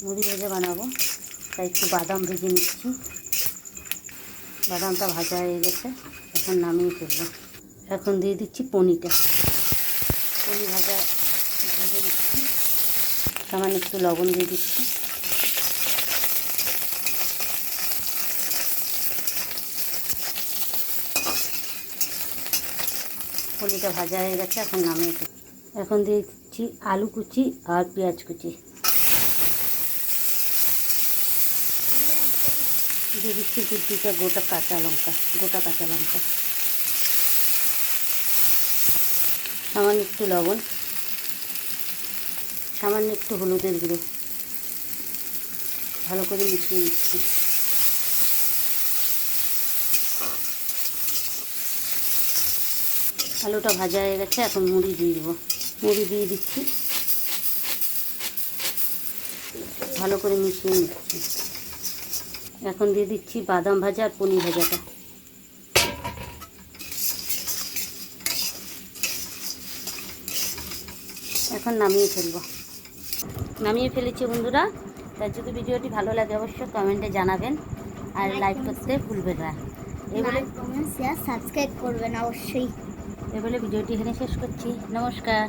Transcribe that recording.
মুড়ি ভেজে বানাবো, তাই একটু বাদাম ভেজে নিচ্ছি। বাদামটা ভাজা হয়ে গেছে, এখন নামিয়ে ফেলবো। এখন দিয়ে দিচ্ছি পনিরটা। পনির ভেজে দিচ্ছি, সামান্য একটু লবণ দিয়ে দিচ্ছি। পনিরটা ভাজা হয়ে গেছে, এখন নামিয়ে ফেলবো। এখন দিয়ে দিচ্ছি আলু কুচি আর পেঁয়াজ কুচি। দিয়ে দিচ্ছি দুটা গোটা কাঁচা লঙ্কা। সামান্য একটু লবণ, সামান্য একটু হলুদের গুঁড়ো, ভালো করে মিশিয়ে নিচ্ছি। আলুটা ভাজা হয়ে গেছে, এখন মুড়ি দিয়ে দেবো। মুড়ি দিয়ে দিচ্ছি, ভালো করে মিশিয়ে নিচ্ছি। এখন দিয়ে দিচ্ছি বাদাম ভাজা আর পনির ভাজাটা। এখন নামিয়ে ফেলেছি বন্ধুরা। তার যদি ভিডিওটি ভালো লাগে অবশ্যই কমেন্টে জানাবেন আর লাইক করতে ভুলবেন না। এই বলে কমেন্ট শেয়ার সাবস্ক্রাইব করবেন অবশ্যই। এই বলে ভিডিওটি এখানে শেষ করছি। নমস্কার।